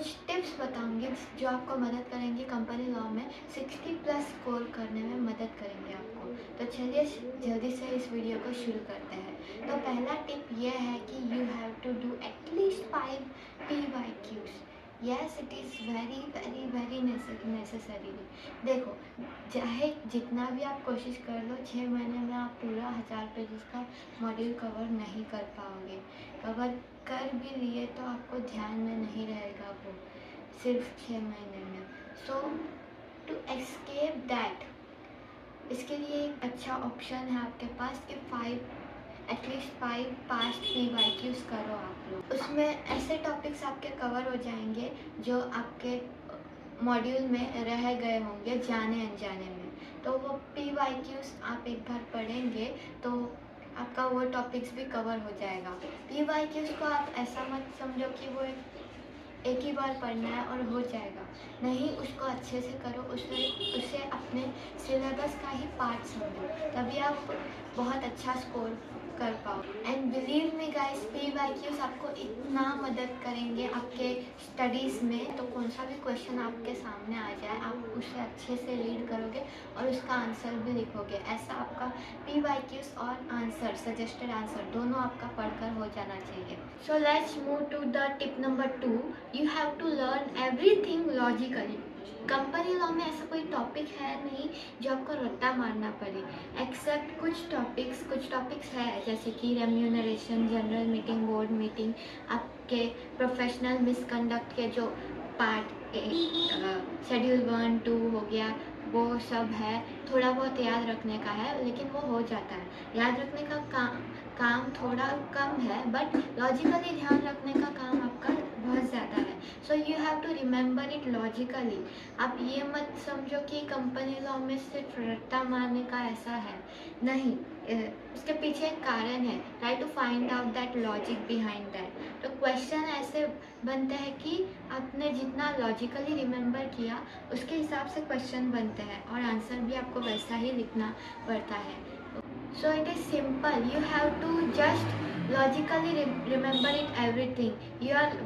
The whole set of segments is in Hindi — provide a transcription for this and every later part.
कुछ टिप्स बताऊंगी जो आपको मदद करेंगे कंपनी लॉ में 60+ स्कोर करने में मदद करेंगे आपको। तो चलिए जल्दी से इस वीडियो को शुरू करते हैं। तो पहला टिप यह है कि you have to do at least 5 PYQs। Yes, it is very very very necessary. देखो, चाहे जितना भी आप कोशिश कर लो, 6 महीने में आप पूरा 1000 पेजेस का मॉड्यूल कवर नहीं कर पाओगे। कवर कर भी लिए तो आपको ध्यान में नहीं रहेगा वो, सिर्फ 6 महीने में। सो टू एस्केप दैट, इसके लिए एक अच्छा ऑप्शन है आपके पास कि एटलीस्ट 5 पास्ट PYQs करो आप लोग। उसमें ऐसे टॉपिक्स आपके कवर हो जाएंगे जो आपके मॉड्यूल में रह गए होंगे जाने अनजाने में। तो वो PYQs आप एक बार पढ़ेंगे तो आपका वो टॉपिक्स भी कवर हो जाएगा। PYQs को आप ऐसा मत समझो कि वो एक ही बार पढ़ना है और हो जाएगा। नहीं, उसको अच्छे से करो, उसे अपने सिलेबस का ही पार्ट समझो, तभी आप बहुत अच्छा स्कोर कर पाओ। And believe me guys, PYQs आपको इतना मदद करेंगे आपके स्टडीज़ में। तो कौन सा भी क्वेश्चन आपके सामने आ जाए, आप उसे अच्छे से रीड करोगे और उसका आंसर भी लिखोगे। ऐसा आपका PYQs और आंसर, सजेस्टेड आंसर, दोनों आपका पढ़कर हो जाना चाहिए। So let's move to the tip number 2। You have to learn everything logically. Company law में ऐसा कोई टॉपिक है नहीं जो आपको रट्टा मारना पड़े, एक्सेप्ट कुछ टॉपिक्स है जैसे कि remuneration, general meeting, board meeting, आपके प्रोफेशनल मिसकंडक्ट के जो पार्ट शेड्यूल 1, 2 हो गया, वो सब है। थोड़ा बहुत याद रखने का है, लेकिन वो हो जाता है। याद रखने का काम थोड़ा कम है, बट लॉजिकली ध्यान रखने का काम आपका बहुत ज़्यादा है। So you have to remember it logically. आप ये मत समझो कि कंपनी लॉ में सिर्फ रट्टा मारने का ऐसा है, नहीं, उसके पीछे एक कारण है। Try to find out that logic behind that. तो क्वेश्चन ऐसे बनते हैं कि आपने जितना लॉजिकली रिमेंबर किया उसके हिसाब से क्वेश्चन बनते हैं, और आंसर भी आपको वैसा ही लिखना पड़ता है। So it is simple. You have to just logically remember it everything.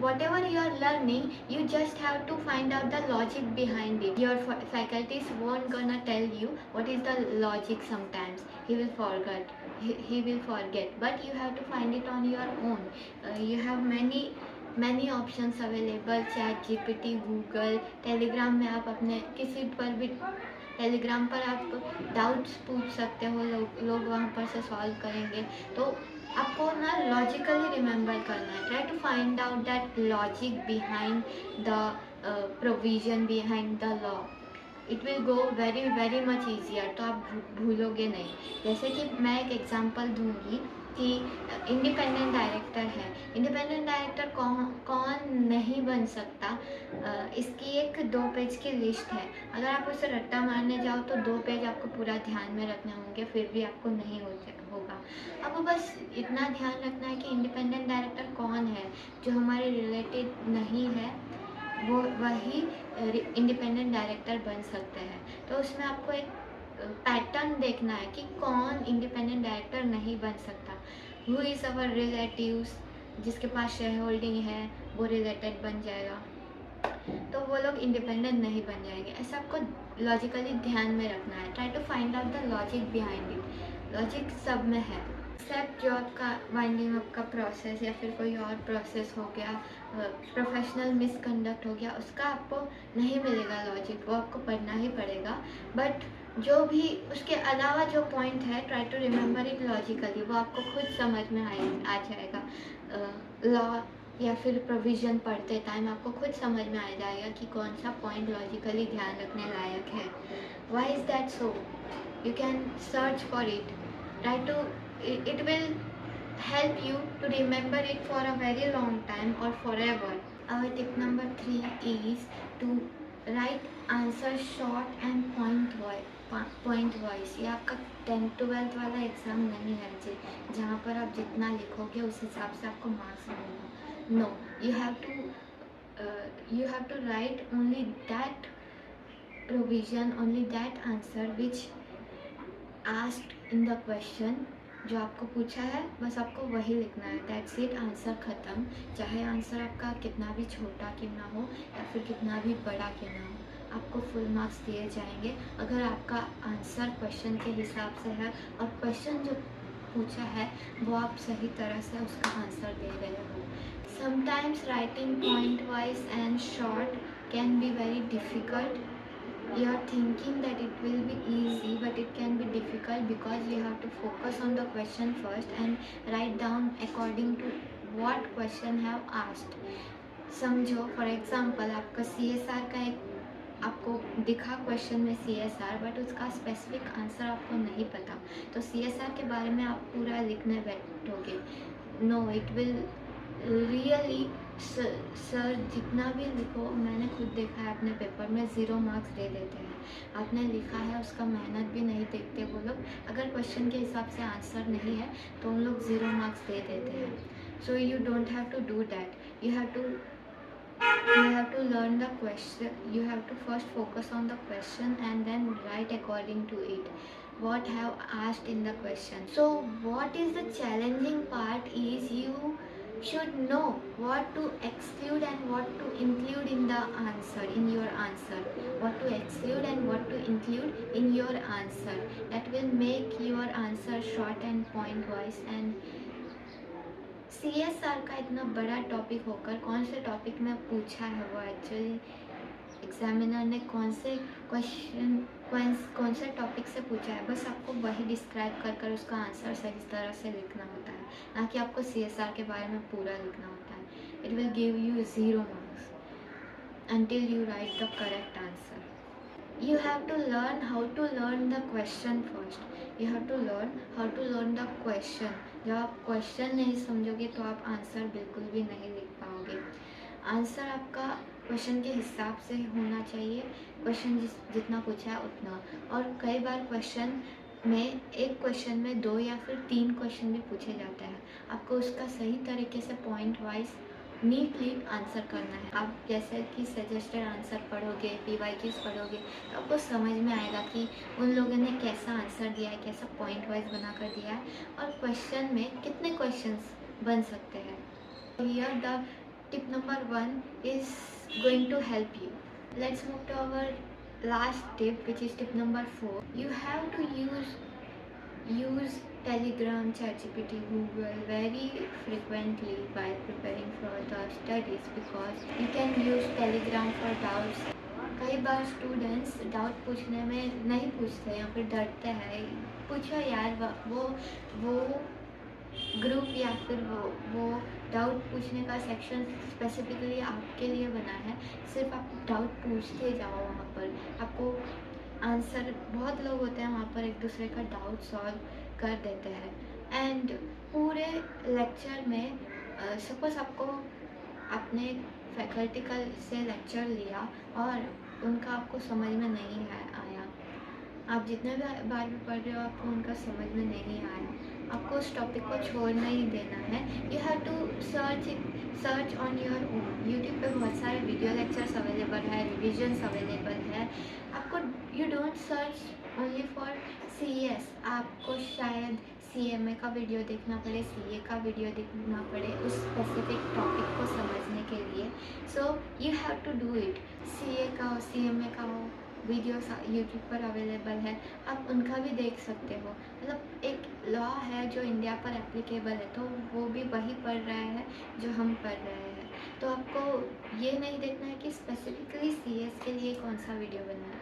Whatever you are learning, you just have to find out the logic behind it. Your faculties won't gonna tell you what is the logic. Sometimes he will forget. He will forget. But you have to find it on your own. You have many options available. Chat GPT, Google, Telegram में आप अपने किसी पर भी, टेलीग्राम पर आप डाउट्स पूछ सकते हो, लोग वहाँ पर से सॉल्व करेंगे। तो आपको ना लॉजिकली रिमेंबर करना है। Try to find out that logic behind the provision, behind the law. It will go very very much easier. तो आप भूलोगे नहीं। जैसे कि मैं एक एग्जांपल दूंगी कि इंडिपेंडेंट डायरेक्टर है। इंडिपेंडेंट डायरेक्टर कौन नहीं बन सकता, इसकी एक 2 पेज की लिस्ट है। अगर आप उसे रट्टा मारने जाओ तो 2 पेज आपको पूरा ध्यान में रखने होंगे, फिर भी आपको नहीं होगा। आपको बस इतना ध्यान रखना है कि इंडिपेंडेंट डायरेक्टर कौन है, जो हमारे रिलेटेड नहीं है, वो वही इंडिपेंडेंट डायरेक्टर बन सकते हैं। तो उसमें आपको एक पैटर्न देखना है कि कौन इंडिपेंडेंट डायरेक्टर नहीं बन सकता। हु इज़ अवर रिलेटिव्स, जिसके पास शेयर होल्डिंग है वो रिलेटेड बन जाएगा, तो वो लोग इंडिपेंडेंट नहीं बन जाएंगे। ऐसा आपको लॉजिकली ध्यान में रखना है। Try to find out the logic behind it. Logic सब में है, एक्सेप्ट जो आपका वाइंडिंग अप का प्रोसेस या फिर कोई और प्रोसेस हो गया, प्रोफेशनल मिसकंडक्ट हो गया, उसका आपको नहीं मिलेगा लॉजिक, वो आपको पढ़ना ही पड़ेगा। बट जो भी उसके अलावा जो पॉइंट है, try to remember it logically, वो आपको खुद समझ में आ जाएगा। लॉ या फिर प्रोविज़न पढ़ते टाइम आपको खुद समझ में आ जाएगा कि कौन सा पॉइंट लॉजिकली ध्यान रखने लायक है। Why is that so? You can search for it. Try to, it will help you to remember it for a very long time or forever. Our tip number 3 is to write answer short and point wise. ये आपका 10th-12th वाला एग्ज़ाम नहीं है जहाँ पर आप जितना लिखोगे उस हिसाब से आपको मार्क्स मिलेगा। No, you have to write only that provision, only that answer which asked in the question, जो आपको पूछा है बस आपको वही लिखना है, दैट्स इट, आंसर ख़त्म। चाहे आंसर आपका कितना भी छोटा क्यों ना हो या फिर कितना भी बड़ा क्यों ना हो, आपको फुल मार्क्स दिए जाएंगे अगर आपका आंसर क्वेश्चन के हिसाब से है और क्वेश्चन जो पूछा है वो आप सही तरह से उसका आंसर दे रहे हो। Sometimes writing point wise and short can be very difficult. You are thinking that it will be easy, but it can be difficult because you have to focus on the question first and write down according to what question have asked. समझो फॉर एग्जांपल आपका CSR का एक आपको दिखा क्वेश्चन में CSR, बट उसका स्पेसिफिक आंसर आपको नहीं पता, तो CSR के बारे में आप पूरा लिखने बैठोगे, no it will really sir जितना भी लिखो, मैंने खुद देखा है अपने पेपर में 0 मार्क्स दे देते हैं। आपने लिखा है उसका मेहनत भी नहीं देखते वो लोग, अगर क्वेश्चन के हिसाब से आंसर नहीं है तो उन लोग 0 मार्क्स दे देते हैं। So you don't have to do that, you have to learn the question, you have to first focus on the question and then write according to it what have asked in the question. So what is the challenging part is you should know what to exclude and what to include in the answer, in your answer, what to exclude and what to include in your answer. That will make your answer short and point wise. And CSR का इतना बड़ा टॉपिक होकर कौन से टॉपिक में पूछा है वो एक्चुअली एग्जामिनर ने कौन से क्वेश्चन कौन से टॉपिक से पूछा है, बस आपको वही डिस्क्राइब कर कर उसका आंसर सही तरह से लिखना होता है, ना कि आपको CSR के बारे में पूरा लिखना होता है। It will give you 0 marks until you write the correct answer. You have to learn how to learn the question first. You have to learn how to learn the question. जब आप क्वेश्चन नहीं समझोगे तो आप आंसर बिल्कुल भी नहीं लिख पाओगे। आंसर आपका क्वेश्चन के हिसाब से होना चाहिए, क्वेश्चन जितना पूछा है उतना। और कई बार क्वेश्चन में एक क्वेश्चन में 2 या फिर 3 क्वेश्चन भी पूछे जाते हैं, आपको उसका सही तरीके से पॉइंट वाइज नीटली आंसर करना है। आप जैसे कि सजेस्टेड आंसर पढ़ोगे, PYQs पढ़ोगे तो आपको समझ में आएगा कि उन लोगों ने कैसा आंसर दिया है, कैसा पॉइंट वाइज बना कर दिया है और क्वेश्चन में कितने क्वेश्चंस बन सकते हैं। Here the tip number 1 is going to help you. Let's move to our last tip, which is tip number 4. You have to use Telegram, ChatGPT, Google very frequently while preparing for the studies because you can use Telegram for doubts. कई बार स्टूडेंट्स डाउट पूछने में नहीं पूछते या फिर डरते हैं, पूछो यार, वो ग्रुप या फिर वो डाउट पूछने का सेक्शन स्पेसिफिकली आपके लिए बना है, सिर्फ आप डाउट पूछते जाओ वहाँ पर, आपको आंसर, बहुत लोग होते हैं वहाँ पर एक दूसरे का डाउट सॉल्व कर देते हैं। एंड पूरे लेक्चर में सपोज आपको अपने फैकल्टी का से लेक्चर लिया और उनका आपको समझ में नहीं आया, आप जितने भी बार भी पढ़ रहे हो आपको उनका समझ में नहीं आया, आपको उस टॉपिक को छोड़ना ही देना है। You have to search on your own. YouTube पे बहुत सारे वीडियो लेक्चर्स अवेलेबल है, रिविजन्स अवेलेबल है। आपको you don't search only for CS, आपको शायद CMA का वीडियो देखना पड़े, CA का वीडियो देखना पड़े उस स्पेसिफिक टॉपिक को समझने के लिए। So you have to do it. CA का हो, CMA का हो, वीडियोस यूट्यूब पर अवेलेबल है, आप उनका भी देख सकते हो। मतलब एक लॉ है जो इंडिया पर एप्लीकेबल है, तो वो भी वही पढ़ रहा है जो हम पढ़ रहे हैं। तो आपको ये नहीं देखना है कि स्पेसिफिकली CS के लिए कौन सा वीडियो बना है,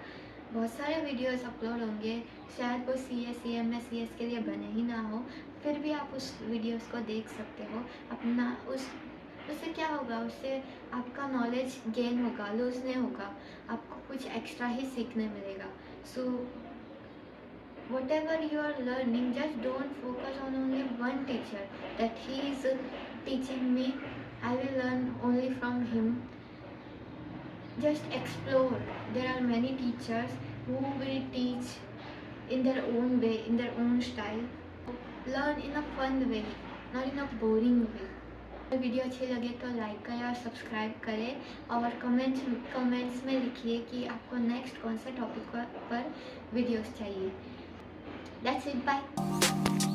बहुत सारे वीडियोस अपलोड होंगे, शायद वो CS, CMA, CS के लिए बने ही ना हो, फिर भी आप उस वीडियोस को देख सकते हो। अपना उससे क्या होगा, उससे आपका नॉलेज गेन होगा, लूज नहीं होगा, आपको कुछ एक्स्ट्रा ही सीखने मिलेगा। सो whatever you are learning, just don't focus on only one teacher that he is teaching me, I will learn only from him. Just explore. There are many teachers who will teach in their own way, in their own style. Learn in a fun way, not in a boring way. Video अच्छी लगे तो लाइक करें और सब्सक्राइब करें और कमेंट्स में लिखिए कि आपको नेक्स्ट कौन से टॉपिक पर वीडियोस चाहिए। That's it, bye.